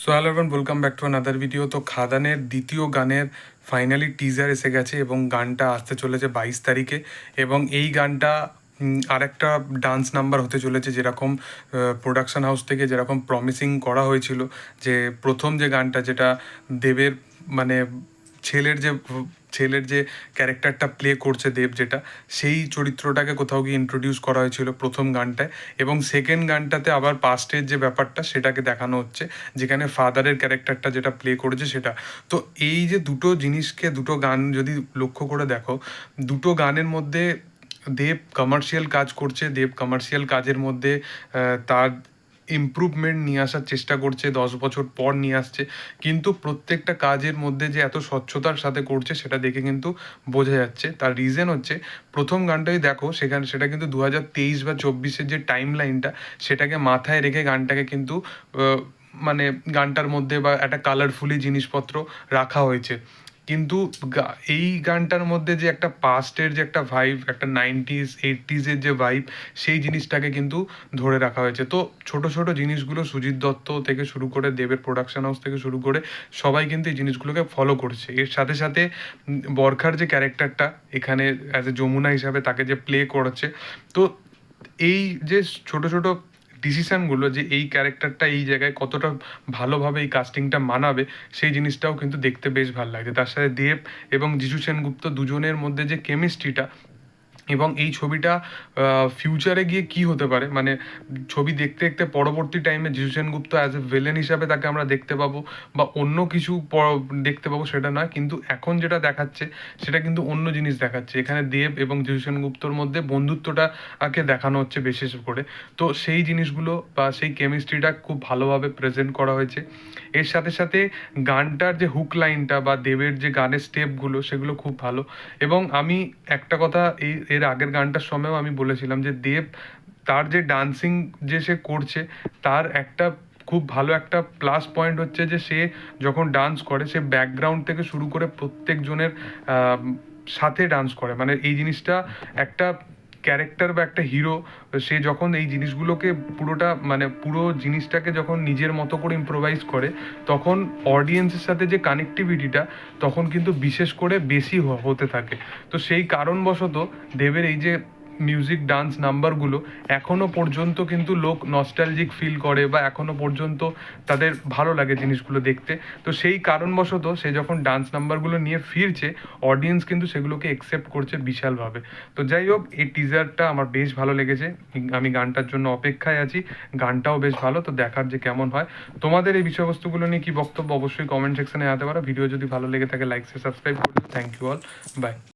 So hello everyone, welcome back to another video. তো খাদানের দ্বিতীয় গানের ফাইনালি টিজার এসে গেছে এবং গানটা আসতে চলেছে 22 তারিখে। এবং এই গানটা আরেকটা ডান্স নাম্বার হতে চলেছে, যেরকম প্রোডাকশন হাউস থেকে যেরকম প্রমিসিং করা হয়েছিল যে প্রথম যে গানটা, যেটা দেবের মানে ছেলের যে ক্যারেক্টারটা প্লে করছে দেব, যেটা সেই চরিত্রটাকে কোথাও গিয়ে ইন্ট্রোডিউস করা হয়েছিল প্রথম গানটায়, এবং সেকেন্ড গানটাতে আবার পাস্টের যে ব্যাপারটা সেটাকে দেখানো হচ্ছে, যেখানে ফাদারের ক্যারেক্টারটা যেটা প্লে করেছে সেটা। তো এই যে দুটো জিনিসকে, দুটো গান যদি লক্ষ্য করে দেখো, দুটো গানের মধ্যে দেব কমার্শিয়াল কাজ করছে, দেব কমার্শিয়াল কাজের মধ্যে তার ইমপ্রুভমেন্ট নিয়ে আসার চেষ্টা করছে, 10 বছর পর নিয়ে আসছে, কিন্তু প্রত্যেকটা কাজের মধ্যে যে এত স্বচ্ছতার সাথে করছে সেটা দেখে কিন্তু বোঝা যাচ্ছে। তার রিজন হচ্ছে, প্রথম গানটাই দেখো, সেটা কিন্তু 2023 বা 24-এর যে টাইম লাইনটা সেটাকে মাথায় রেখে গানটাকে কিন্তু মানে গানটার মধ্যে বা একটা কালারফুলি জিনিসপত্র রাখা হয়েছে। কিন্তু এই গানটার মধ্যে যে একটা পাস্টের যে একটা ভাইব, একটা 90s 80s-এর যে ভাইব, সেই জিনিসটাকে কিন্তু ধরে রাখা হয়েছে। তো ছোট ছোট জিনিসগুলো সুজিত দত্ত থেকে শুরু করে দেবের প্রোডাকশন হাউস থেকে শুরু করে সবাই কিন্তু এই জিনিসগুলোকে ফলো করছে। এর সাথে সাথে বরখার যে ক্যারেক্টারটা এখানে অ্যাজ এ যমুনা হিসাবে তাকে যে প্লে করেছে, তো এই যে ছোট ছোট ডিসিশানগুলো, যে এই ক্যারেক্টারটা এই জায়গায় কতটা ভালোভাবে এই কাস্টিংটা মানাবে, সেই জিনিসটাও কিন্তু দেখতে বেশ ভালো লাগছে। তার সাথে দেব এবং যিশু সেনগুপ্ত দুজনের মধ্যে যে কেমিস্ট্রিটা, এবং এই ছবিটা ফিউচারে গিয়ে কি হতে পারে, মানে ছবি দেখতে দেখতে পরবর্তী টাইমে যিশু সেনগুপ্ত অ্যাজ এ ভিলেন হিসাবে তাকে আমরা দেখতে পাবো, বা অন্য কিছু দেখতে পাবো সেটা নয়, কিন্তু এখন যেটা দেখাচ্ছে সেটা কিন্তু অন্য জিনিস দেখাচ্ছে। এখানে দেব এবং যিশু সেনগুপ্তর মধ্যে বন্ধুত্বটাকে দেখানো হচ্ছে বিশেষ করে। তো সেই জিনিসগুলো বা সেই কেমিস্ট্রিটা খুব ভালোভাবে প্রেজেন্ট করা হয়েছে। এর সাথে সাথে গানটার যে হুক লাইনটা বা দেবের যে গানের স্টেপগুলো, সেগুলো খুব ভালো। এবং আমি একটা কথা এর আগের গানটার সময়ও আমি বলেছিলাম যে দেব তার যে ডান্সিং যে সে করছে, তার একটা খুব ভালো একটা প্লাস পয়েন্ট হচ্ছে যে সে যখন ডান্স করে, সে ব্যাকগ্রাউন্ড থেকে শুরু করে প্রত্যেকজনের সাথে ডান্স করে। মানে এই জিনিসটা একটা ক্যারেক্টার বা একটা হিরো, সে যখন এই জিনিসগুলোকে পুরোটা মানে পুরো জিনিসটাকে যখন নিজের মতো করে ইম্প্রোভাইজ করে, তখন অডিয়েন্সের সাথে যে কানেক্টিভিটিটা তখন কিন্তু বিশেষ করে বেশি হতে থাকে। তো সেই কারণবশত দেবের এই যে মিউজিক ডান্স নাম্বারগুলো এখনও পর্যন্ত কিন্তু লোক নস্টালজিক ফিল করে, বা এখনও পর্যন্ত তাদের ভালো লাগে জিনিসগুলো দেখতে। তো সেই কারণবশত সে যখন ডান্স নাম্বারগুলো নিয়ে ফিরছে, অডিয়েন্স কিন্তু সেগুলোকে একসেপ্ট করছে বিশালভাবে। তো যাই হোক, এই টিজারটা আমার বেশ ভালো লেগেছে, আমি গানটার জন্য অপেক্ষায় আছি। গানটাও বেশ ভালো, তো দেখার যে কেমন হয়। তোমাদের এই বিষয়বস্তুগুলো নিয়ে কি বক্তব্য অবশ্যই কমেন্ট সেকশনে জানাতে পারো। ভিডিও যদি ভালো লেগে থাকে লাইক শেয়ার সাবস্ক্রাইব করুন। Thank you all, by.